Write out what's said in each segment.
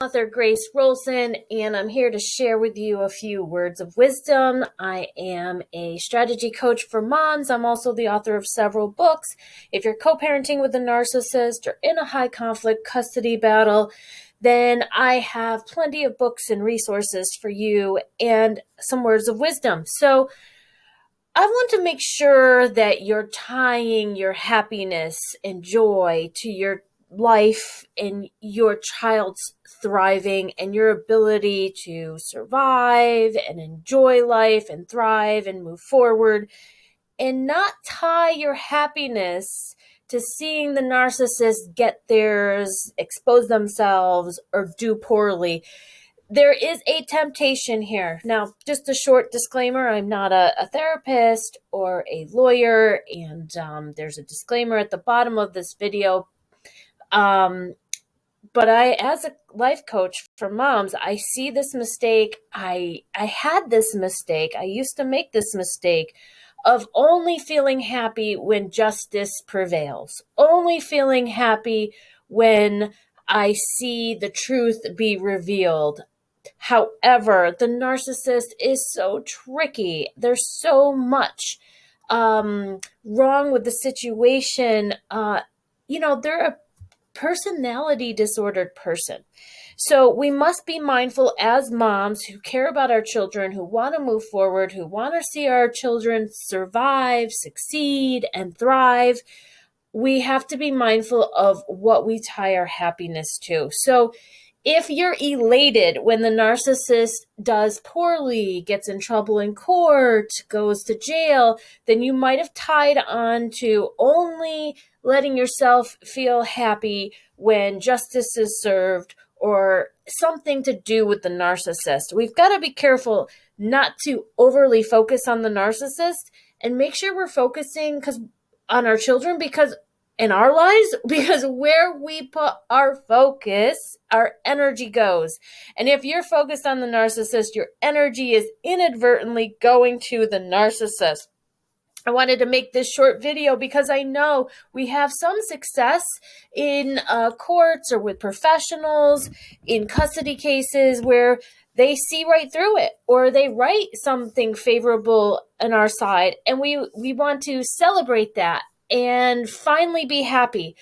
Author Grace Rolson, and I'm here to share with you a few words of wisdom. I am a strategy coach for moms. I'm also the author of several books. If you're co-parenting with a narcissist or in a high conflict custody battle, then I have plenty of books and resources for you and some words of wisdom. So I want to make sure that you're tying your happiness and joy to your life and your child's thriving and your ability to survive and enjoy life and thrive and move forward, and not tie your happiness to seeing the narcissist get theirs, expose themselves, or do poorly. There is a temptation here. Now, just a short disclaimer, I'm not a therapist or a lawyer, and there's a disclaimer at the bottom of this video. But I, as a life coach for moms, I see this mistake. I had this mistake. I used to make this mistake of only feeling happy when justice prevails, only feeling happy when I see the truth be revealed. However, the narcissist is so tricky. There's so much wrong with the situation. They're a personality disordered person. So we must be mindful as moms who care about our children, who want to move forward, who want to see our children survive, succeed, and thrive. We have to be mindful of what we tie our happiness to. So if you're elated when the narcissist does poorly, gets in trouble in court, goes to jail, then you might have tied on to only letting yourself feel happy when justice is served or something to do with the narcissist. We've got to be careful not to overly focus on the narcissist and make sure we're focusing on our children, because in our lives, because where we put our focus, our energy goes. And if you're focused on the narcissist, your energy is inadvertently going to the narcissist. I wanted to make this short video because I know we have some success in courts or with professionals in custody cases where they see right through it, or they write something favorable on our side, and we want to celebrate that and finally be happy.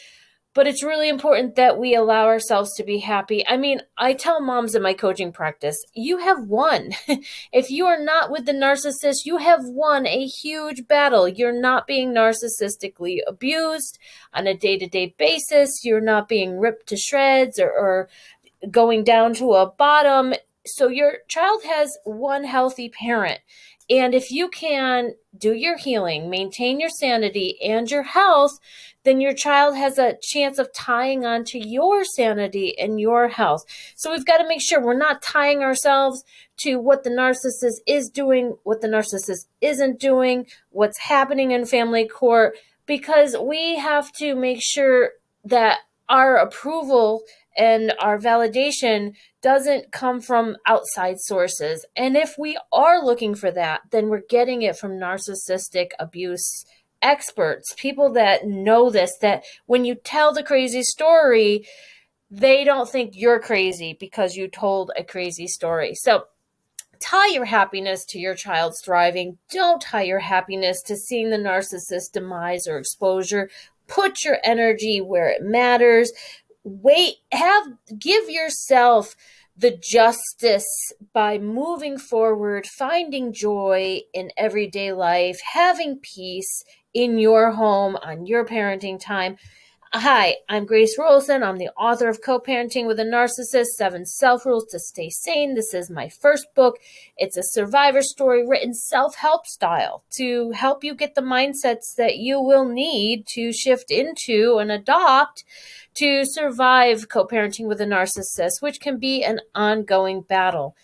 But it's really important that we allow ourselves to be happy. I mean, I tell moms in my coaching practice, you have won. If you are not with the narcissist, you have won a huge battle. You're not being narcissistically abused on a day-to-day basis. You're not being ripped to shreds or going down to a bottom. So your child has one healthy parent. And if you can do your healing, maintain your sanity and your health, then your child has a chance of tying on to your sanity and your health. So we've got to make sure we're not tying ourselves to what the narcissist is doing, what the narcissist isn't doing, what's happening in family court, because we have to make sure that our approval and our validation doesn't come from outside sources. And if we are looking for that, then we're getting it from narcissistic abuse experts, people that know this, that when you tell the crazy story, they don't think you're crazy because you told a crazy story. So tie your happiness to your child's thriving. Don't tie your happiness to seeing the narcissist demise or exposure. Put your energy where it matters. Give yourself the justice by moving forward, finding joy in everyday life, having peace in your home on your parenting time. Hi, I'm Grace Rolson. I'm the author of Co-Parenting with a Narcissist, 7 Self-Rules to Stay Sane. This is my first book. It's a survivor story written self-help style to help you get the mindsets that you will need to shift into and adopt to survive co-parenting with a narcissist, which can be an ongoing battle.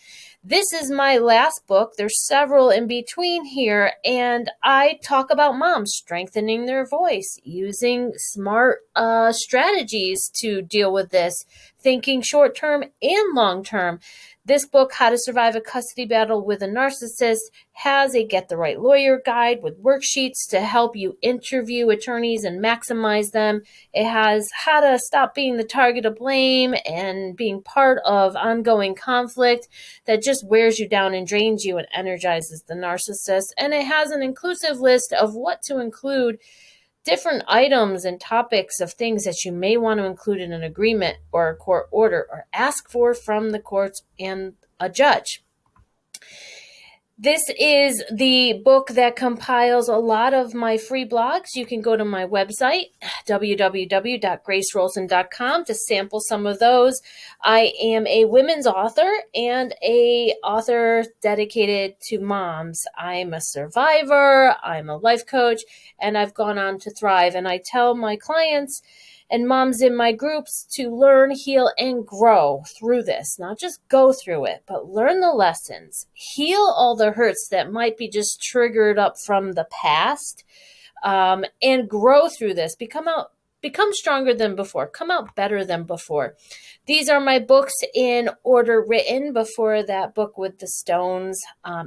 This is my last book. There's several in between here, and I talk about moms strengthening their voice, using smart strategies to deal with this, thinking short term and long term. This book, How to Survive a Custody Battle with a Narcissist, has a Get the Right Lawyer guide with worksheets to help you interview attorneys and maximize them. It has how to stop being the target of blame and being part of ongoing conflict that just wears you down and drains you and energizes the narcissist. And it has an inclusive list of what to include, different items and topics of things that you may want to include in an agreement or a court order or ask for from the courts and a judge. This is the book that compiles a lot of my free blogs. You can go to my website, www.gracerolson.com, to sample some of those. I am a women's author and a author dedicated to moms. I'm a survivor, I'm a life coach, and I've gone on to thrive. And I tell my clients and moms in my groups to learn, heal, and grow through this. Not just go through it, but learn the lessons, heal all the hurts that might be just triggered up from the past, and grow through this. Become stronger than before. Come out better than before. These are my books in order written before that book with the stones.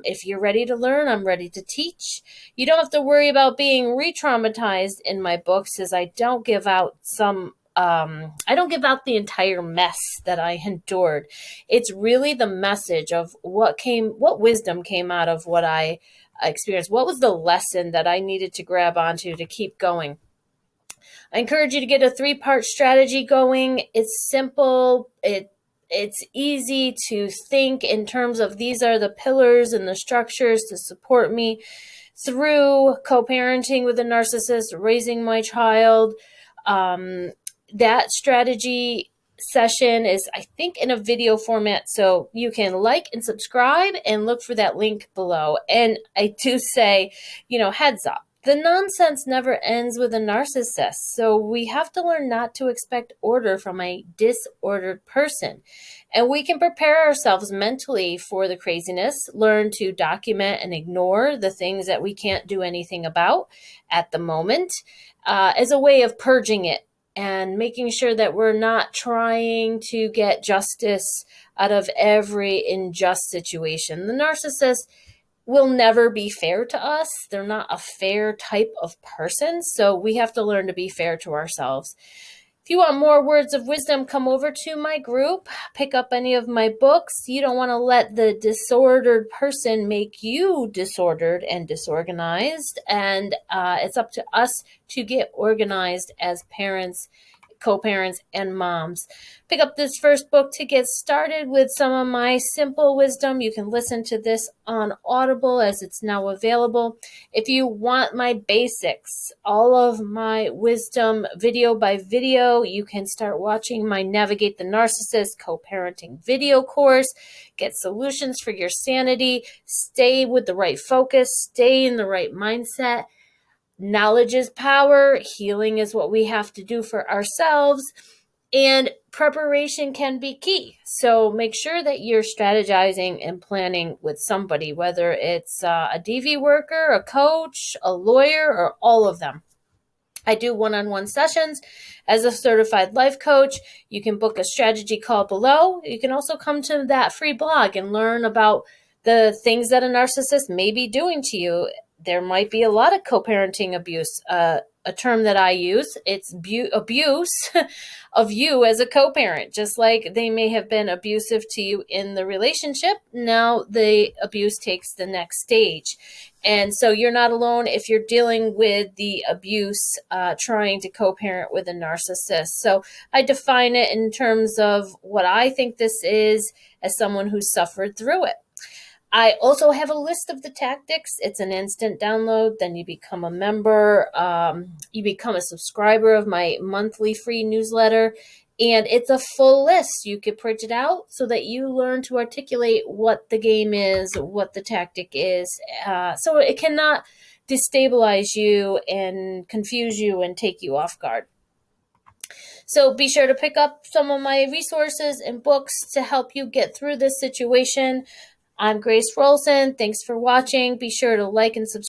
If you're ready to learn, I'm ready to teach. You don't have to worry about being re-traumatized in my books, as I don't give out I don't give out the entire mess that I endured. It's really the message of what wisdom came out of what I experienced. What was the lesson that I needed to grab onto to keep going? I encourage you to get a 3-part strategy going. It's simple. It's easy to think in terms of these are the pillars and the structures to support me through co-parenting with a narcissist, raising my child. That strategy session is, I think, in a video format, so you can like and subscribe and look for that link below. And I do say, heads up. The nonsense never ends with a narcissist, so we have to learn not to expect order from a disordered person. And we can prepare ourselves mentally for the craziness, learn to document and ignore the things that we can't do anything about at the moment, as a way of purging it and making sure that we're not trying to get justice out of every unjust situation. The narcissist will never be fair to us. They're not a fair type of person, so we have to learn to be fair to ourselves. If you want more words of wisdom, come over to my group, pick up any of my books. You don't want to let the disordered person make you disordered and disorganized, and it's up to us to get organized as parents, co-parents, and moms. Pick up this first book to get started with some of my simple wisdom. You can listen to this on Audible as it's now available. If you want my basics, all of my wisdom video by video, you can start watching my Navigate the Narcissist co-parenting video course. Get solutions for your sanity. Stay with the right focus. Stay in the right mindset. Knowledge is power. Healing is what we have to do for ourselves. And preparation can be key. So make sure that you're strategizing and planning with somebody, whether it's a DV worker, a coach, a lawyer, or all of them. I do one-on-one sessions as a certified life coach. You can book a strategy call below. You can also come to that free blog and learn about the things that a narcissist may be doing to you. There might be a lot of co-parenting abuse. A term that I use, it's abuse of you as a co-parent. Just like they may have been abusive to you in the relationship, now the abuse takes the next stage. And so you're not alone if you're dealing with the abuse, trying to co-parent with a narcissist. So I define it in terms of what I think this is as someone who suffered through it. I also have a list of the tactics. It's an instant download. Then you become a member. You become a subscriber of my monthly free newsletter. And it's a full list. You could print it out so that you learn to articulate what the game is, what the tactic is. So it cannot destabilize you and confuse you and take you off guard. So be sure to pick up some of my resources and books to help you get through this situation. I'm Grace Rolson. Thanks for watching. Be sure to like and subscribe.